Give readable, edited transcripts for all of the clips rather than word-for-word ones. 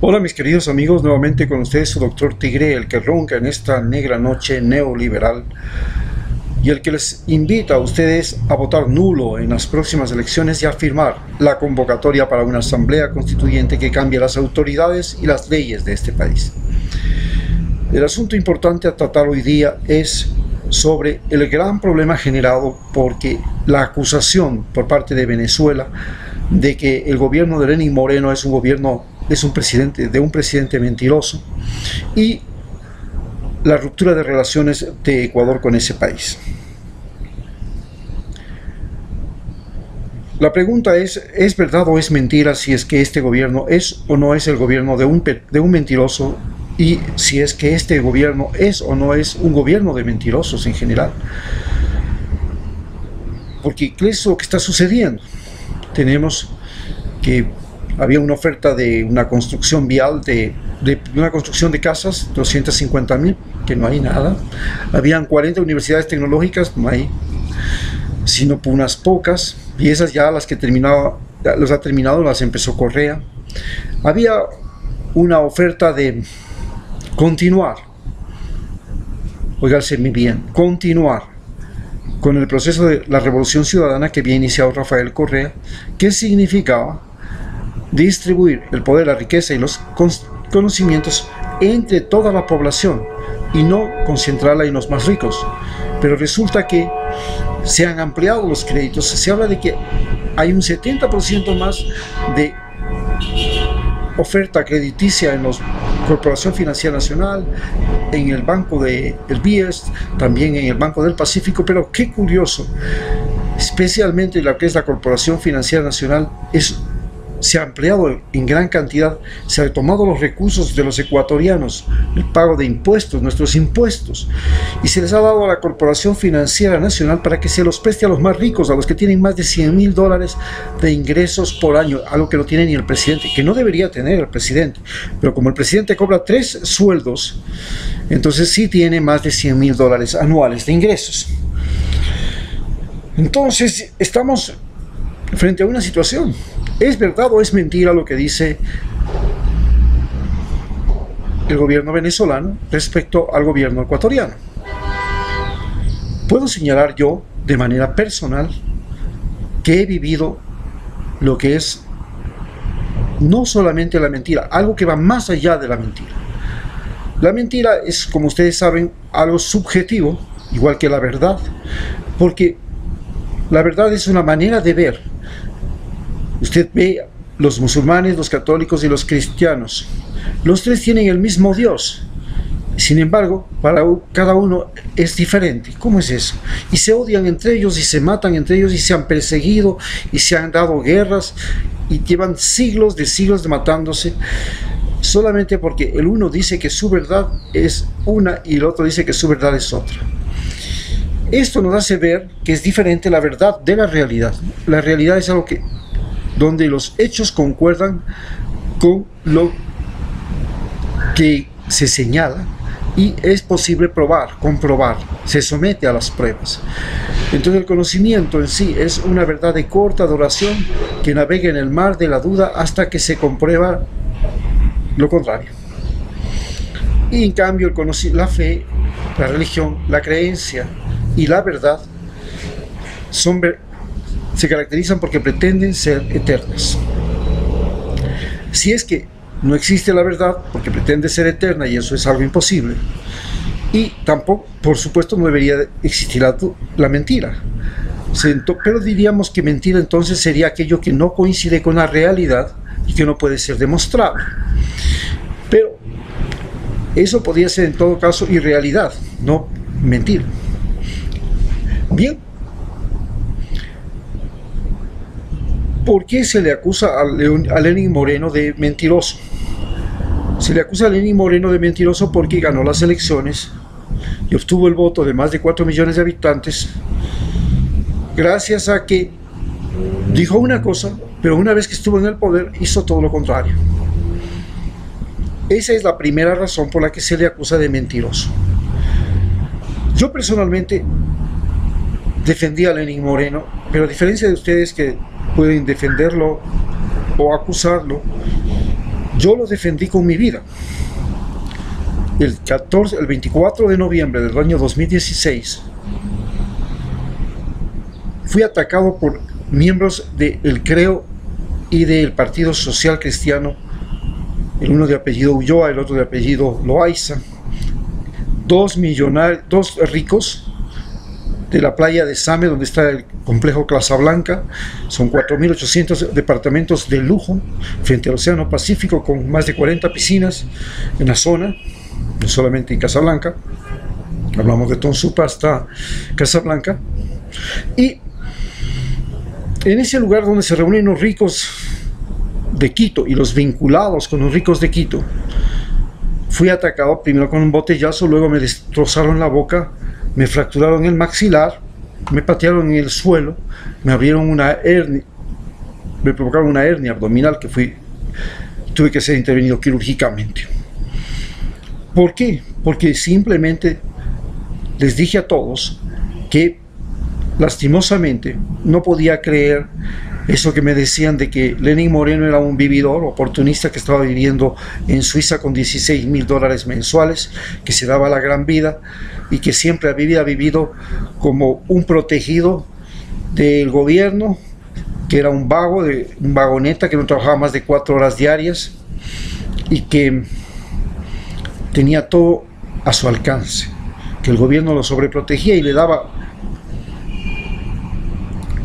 Hola mis queridos amigos, nuevamente con ustedes su doctor Tigre, el que ronca en esta negra noche neoliberal y el que les invita a ustedes a votar nulo en las próximas elecciones y a firmar la convocatoria para una asamblea constituyente que cambie las autoridades y las leyes de este país. El asunto importante a tratar hoy día es sobre el gran problema generado porque la acusación por parte de Venezuela de que el gobierno de Lenín Moreno es un presidente mentiroso, y la ruptura de relaciones de Ecuador con ese país. La pregunta ¿es verdad o es mentira si es que este gobierno es o no es el gobierno de un mentiroso, y si es que este gobierno es o no es un gobierno de mentirosos en general? Porque ¿qué es lo que está sucediendo? Tenemos que había una oferta de una construcción vial, de una construcción de casas, 250.000, que no hay nada. Habían 40 universidades tecnológicas, no hay, sino por unas pocas, y esas ya las las empezó Correa. Había una oferta de continuar, oiganse bien, continuar con el proceso de la revolución ciudadana que había iniciado Rafael Correa, que significaba distribuir el poder, la riqueza y los conocimientos entre toda la población y no concentrarla en los más ricos. Pero resulta que se han ampliado los créditos. Se habla de que hay un 70% más de oferta crediticia en la Corporación Financiera Nacional, en el Banco del BIES, también en el Banco del Pacífico. Pero qué curioso, especialmente la que es la Corporación Financiera Nacional, se ha ampliado en gran cantidad, se ha tomado los recursos de los ecuatorianos, el pago de impuestos, nuestros impuestos, y se les ha dado a la Corporación Financiera Nacional para que se los preste a los más ricos, a los que tienen más de $100.000 de ingresos por año, algo que no tiene ni el presidente, que no debería tener el presidente. Pero como el presidente cobra 3 sueldos, entonces sí tiene más de $100.000 anuales de ingresos. Entonces estamos frente a una situación. ¿Es verdad o es mentira lo que dice el gobierno venezolano respecto al gobierno ecuatoriano? Puedo señalar yo, de manera personal, que he vivido lo que es no solamente la mentira, algo que va más allá de la mentira. La mentira es, como ustedes saben, algo subjetivo, igual que la verdad, porque la verdad es una manera de ver. Usted ve los musulmanes, los católicos y los cristianos. Los tres tienen el mismo Dios. Sin embargo, para cada uno es diferente. ¿Cómo es eso? Y se odian entre ellos y se matan entre ellos y se han perseguido y se han dado guerras y llevan siglos de matándose, solamente porque el uno dice que su verdad es una y el otro dice que su verdad es otra. Esto nos hace ver que es diferente la verdad de la realidad. La realidad es algo donde los hechos concuerdan con lo que se señala y es posible comprobar, se somete a las pruebas. Entonces el conocimiento en sí es una verdad de corta duración que navega en el mar de la duda hasta que se comprueba lo contrario. Y en cambio la fe, la religión, la creencia y la verdad se caracterizan porque pretenden ser eternas. Si es que no existe la verdad porque pretende ser eterna, y eso es algo imposible, y tampoco, por supuesto, no debería existir la mentira. Pero diríamos que mentira entonces sería aquello que no coincide con la realidad y que no puede ser demostrado. Pero eso podría ser en todo caso irrealidad, no mentira. Bien, ¿por qué se le acusa a Lenín Moreno de mentiroso? Se le acusa a Lenín Moreno de mentiroso porque ganó las elecciones y obtuvo el voto de más de 4 millones de habitantes gracias a que dijo una cosa, pero una vez que estuvo en el poder hizo todo lo contrario. Esa es la primera razón por la que se le acusa de mentiroso. Yo personalmente defendí a Lenín Moreno, pero a diferencia de ustedes que pueden defenderlo o acusarlo, Yo lo defendí con mi vida. El 24 de noviembre del año 2016 fui atacado por miembros del CREO y del Partido Social Cristiano, el uno de apellido Ulloa, el otro de apellido Loaiza, dos ricos de la playa de Same, donde está el complejo Casablanca. Son 4.800 departamentos de lujo frente al Océano Pacífico, con más de 40 piscinas en la zona, no solamente en Casablanca, hablamos de Tonsupa hasta Casablanca. Y en ese lugar donde se reúnen los ricos de Quito y los vinculados con los ricos de Quito, fui atacado primero con un botellazo, luego me destrozaron la boca, me fracturaron el maxilar, me patearon en el suelo, me abrieron una hernia, me provocaron una hernia abdominal que tuve que ser intervenido quirúrgicamente. ¿Por qué? Porque simplemente les dije a todos que lastimosamente no podía creer eso que me decían de que Lenín Moreno era un vividor oportunista que estaba viviendo en Suiza con $16.000 mensuales, que se daba la gran vida y que siempre había vivido como un protegido del gobierno, que era un vago, un vagoneta que no trabajaba más de 4 horas diarias y que tenía todo a su alcance, que el gobierno lo sobreprotegía y le daba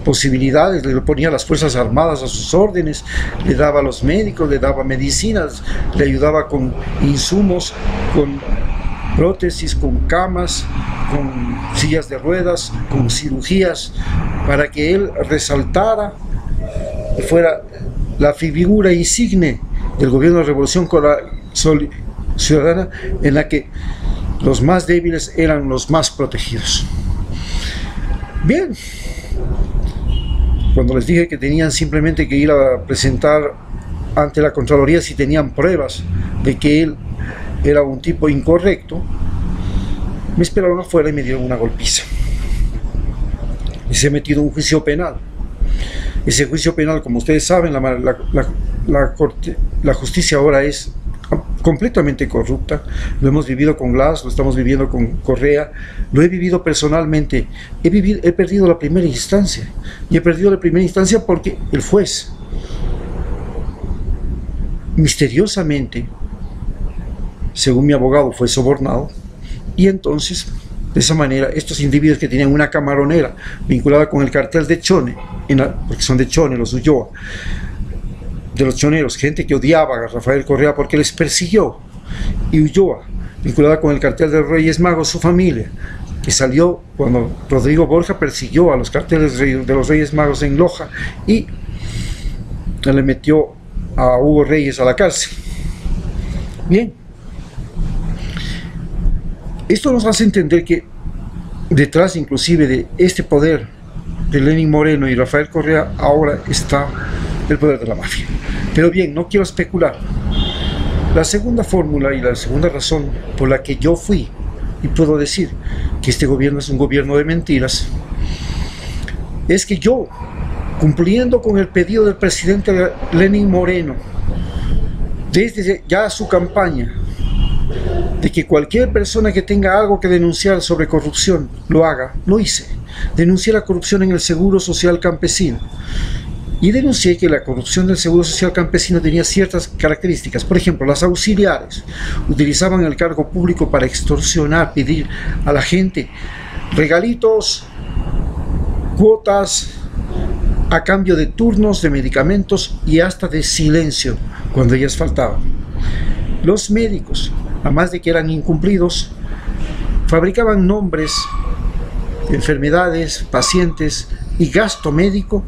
posibilidades, le ponía las Fuerzas Armadas a sus órdenes, le daba a los médicos, le daba medicinas, le ayudaba con insumos, con prótesis, con camas, con sillas de ruedas, con cirugías, para que él resaltara y fuera la figura insigne del gobierno de Revolución Ciudadana, en la que los más débiles eran los más protegidos. Bien, cuando les dije que tenían simplemente que ir a presentar ante la Contraloría si tenían pruebas de que él era un tipo incorrecto, me esperaron afuera y me dieron una golpiza. Y se ha metido un juicio penal. Ese juicio penal, como ustedes saben, la justicia ahora es completamente corrupta. Lo hemos vivido con Glass, lo estamos viviendo con Correa, lo he vivido personalmente. He perdido la primera instancia, y he perdido la primera instancia porque el juez misteriosamente, según mi abogado, fue sobornado, y entonces de esa manera estos individuos que tenían una camaronera vinculada con el cartel de Chone, porque son de Chone los Ulloa, de los choneros, gente que odiaba a Rafael Correa porque les persiguió, y Ulloa, vinculada con el cartel de Reyes Magos, su familia, que salió cuando Rodrigo Borja persiguió a los carteles de los Reyes Magos en Loja y le metió a Hugo Reyes a la cárcel. Bien, esto nos hace entender que detrás inclusive de este poder de Lenín Moreno y Rafael Correa ahora está el poder de la mafia. Pero bien, no quiero especular. La segunda fórmula y la segunda razón por la que yo fui y puedo decir que este gobierno es un gobierno de mentiras es que yo, cumpliendo con el pedido del presidente Lenín Moreno desde ya su campaña de que cualquier persona que tenga algo que denunciar sobre corrupción lo haga, lo hice. Denuncié la corrupción en el Seguro Social Campesino y denuncié que la corrupción del Seguro Social Campesino tenía ciertas características. Por ejemplo, las auxiliares utilizaban el cargo público para extorsionar, pedir a la gente regalitos, cuotas, a cambio de turnos, de medicamentos y hasta de silencio cuando ellas faltaban. Los médicos, además de que eran incumplidos, fabricaban nombres de enfermedades, pacientes y gasto médico,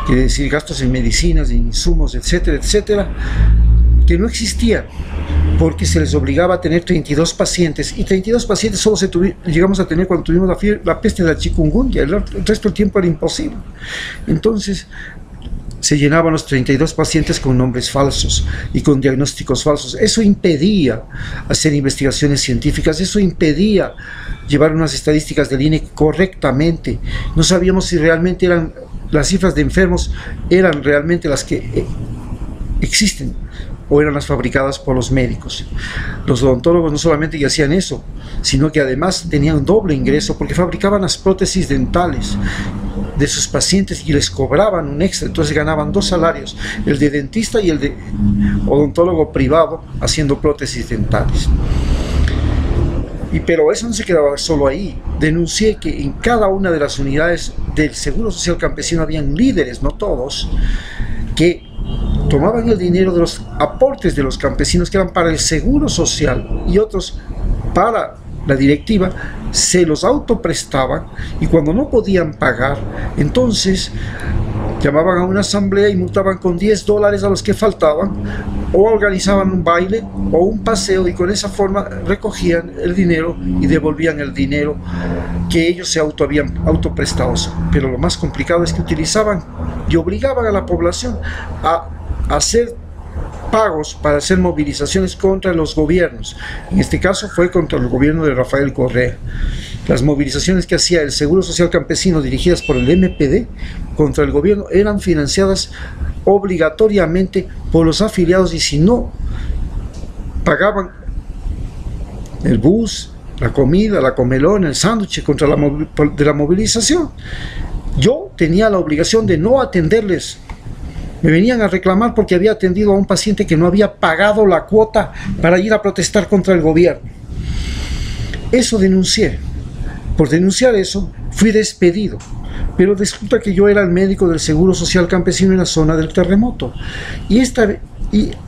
quiere decir gastos en medicinas, en insumos, etcétera, etcétera, que no existían, porque se les obligaba a tener 32 pacientes, y 32 pacientes solo llegamos a tener cuando tuvimos la peste de la chikungunya, el resto del tiempo era imposible. Entonces se llenaban los 32 pacientes con nombres falsos y con diagnósticos falsos. Eso impedía hacer investigaciones científicas, eso impedía llevar unas estadísticas del INE correctamente. No sabíamos si realmente las cifras de enfermos eran realmente las que estaban, las que se estaban reportando, porque no existía. Entonces, ¿qué pasaba? Que los médicos, además de que eran incumplidos, fabricaban nombres de enfermedades, pacientes y gastos médicos, existen o eran las fabricadas por los médicos. Los odontólogos no solamente que hacían eso, sino que además tenían doble ingreso porque fabricaban las prótesis dentales de sus pacientes y les cobraban un extra, entonces ganaban dos salarios, el de dentista y el de odontólogo privado haciendo prótesis dentales. Pero eso no se quedaba solo ahí. Denuncié que en cada una de las unidades del Seguro Social Campesino habían líderes, no todos, que tomaban el dinero de los aportes de los campesinos que eran para el seguro social y otros para la directiva, se los autoprestaban y cuando no podían pagar, entonces llamaban a una asamblea y multaban con $10 a los que faltaban, o organizaban un baile o un paseo y con esa forma recogían el dinero y devolvían el dinero que ellos se habían autoprestado. Pero lo más complicado es que utilizaban y obligaban a la población a hacer pagos para hacer movilizaciones contra los gobiernos. En este caso fue contra el gobierno de Rafael Correa. Las movilizaciones que hacía el Seguro Social Campesino dirigidas por el MPD contra el gobierno eran financiadas obligatoriamente por los afiliados y si no pagaban el bus, la comida, la comelona, el sándwich de la movilización, yo tenía la obligación de no atenderles. Me venían a reclamar porque había atendido a un paciente que no había pagado la cuota para ir a protestar contra el gobierno. Eso denuncié. Por denunciar eso, fui despedido. Pero resulta que yo era el médico del Seguro Social Campesino en la zona del terremoto. Y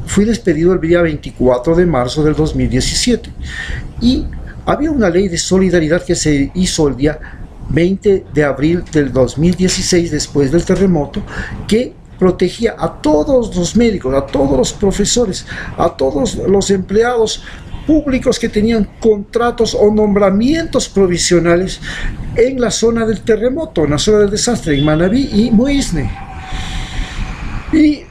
fui despedido el día 24 de marzo del 2017. Y había una ley de solidaridad que se hizo el día 20 de abril del 2016, después del terremoto, que protegía a todos los médicos, a todos los profesores, a todos los empleados públicos que tenían contratos o nombramientos provisionales en la zona del terremoto, en la zona del desastre, en Manabí y Muisne. Y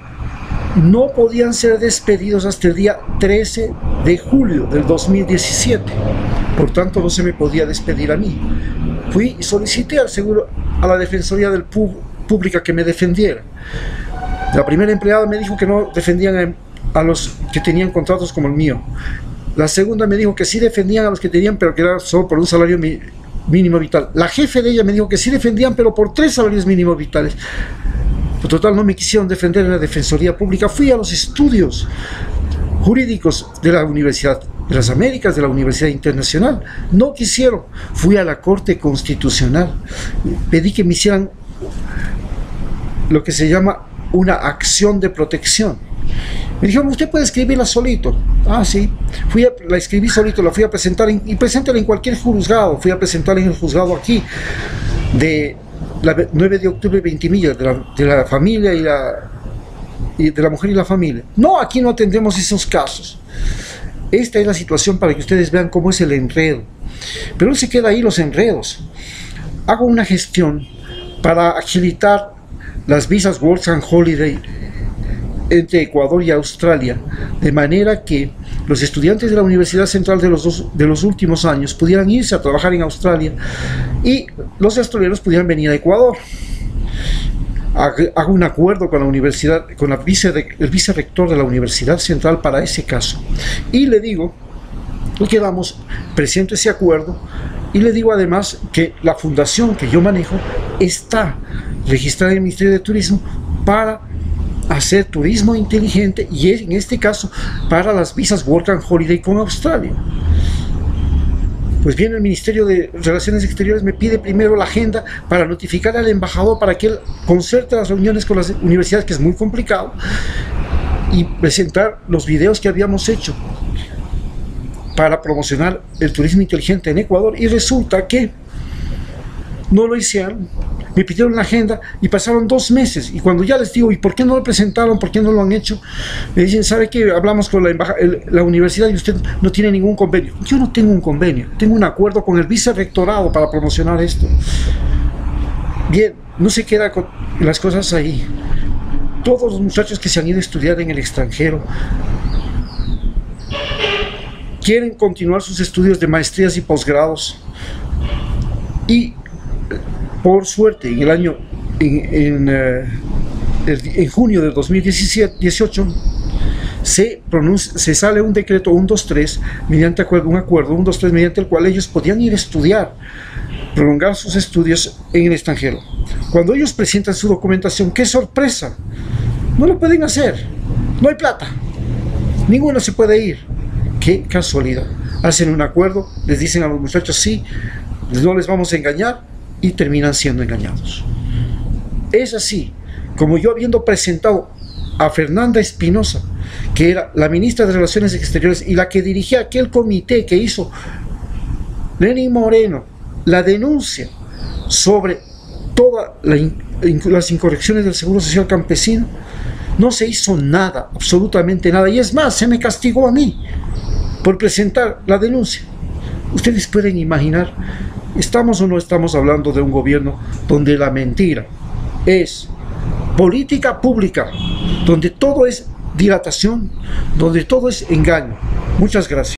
no podían ser despedidos hasta el día 13 de julio del 2017. Por tanto, no se me podía despedir a mí. Fui y solicité al seguro, a la Defensoría Pública que me defendiera. La primera empleada me dijo que no defendían a los que tenían contratos como el mío. La segunda me dijo que sí defendían a los que tenían, pero que era solo por un salario mínimo vital. La jefe de ella me dijo que sí defendían, pero por 3 salarios mínimos vitales. Por total, no me quisieron defender en la Defensoría Pública. Fui a los estudios jurídicos de la Universidad de las Américas, de la Universidad Internacional. No quisieron. Fui a la Corte Constitucional. Pedí que me hicieran lo que se llama una acción de protección. Me dijeron, usted puede escribirla solito. Ah, sí. La escribí solito, la fui a presentar y preséntala en cualquier juzgado. Fui a presentarla en el juzgado aquí de la 9 de octubre, 20 millas, de la familia y de la mujer y la familia. No, aquí no atendemos esos casos. Esta es la situación para que ustedes vean cómo es el enredo. Pero no se queda ahí los enredos. Hago una gestión para agilitar las visas Work and Holiday entre Ecuador y Australia, de manera que los estudiantes de la Universidad Central de los últimos años pudieran irse a trabajar en Australia y los australianos pudieran venir a Ecuador. Hago un acuerdo con la universidad, con el vicerrector de la Universidad Central para ese caso. Y le digo, presento ese acuerdo y le digo además que la fundación que yo manejo está registrada en el Ministerio de Turismo para hacer turismo inteligente y en este caso para las visas Work and Holiday con Australia. Pues bien, el Ministerio de Relaciones Exteriores me pide primero la agenda para notificar al embajador para que él concerte las reuniones con las universidades, que es muy complicado, y presentar los videos que habíamos hecho para promocionar el turismo inteligente en Ecuador, y resulta que no lo hicieron. Me pidieron la agenda y pasaron 2 meses, y cuando ya les digo, ¿y por qué no lo presentaron? ¿Por qué no lo han hecho? Me dicen, ¿sabe qué? Hablamos con la universidad y usted no tiene ningún convenio. Yo no tengo un convenio, tengo un acuerdo con el vicerrectorado para promocionar esto. Bien, no se queda con las cosas ahí. Todos los muchachos que se han ido a estudiar en el extranjero quieren continuar sus estudios de maestrías y posgrados, y por suerte, en en junio del 2018, se sale un decreto 123 mediante un acuerdo 123 mediante el cual ellos podían ir a estudiar, prolongar sus estudios en el extranjero. Cuando ellos presentan su documentación, ¡qué sorpresa! No lo pueden hacer, no hay plata, ninguno se puede ir. ¡Qué casualidad! Hacen un acuerdo, les dicen a los muchachos sí, no les vamos a engañar, y terminan siendo engañados. Es así, como yo habiendo presentado a Fernanda Espinosa, que era la ministra de Relaciones Exteriores y la que dirigía aquel comité que hizo Lenín Moreno, la denuncia sobre todas las incorrecciones del Seguro Social Campesino, no se hizo nada, absolutamente nada, y es más, se me castigó a mí por presentar la denuncia. Ustedes pueden imaginar, ¿estamos o no estamos hablando de un gobierno donde la mentira es política pública, donde todo es dilatación, donde todo es engaño? Muchas gracias.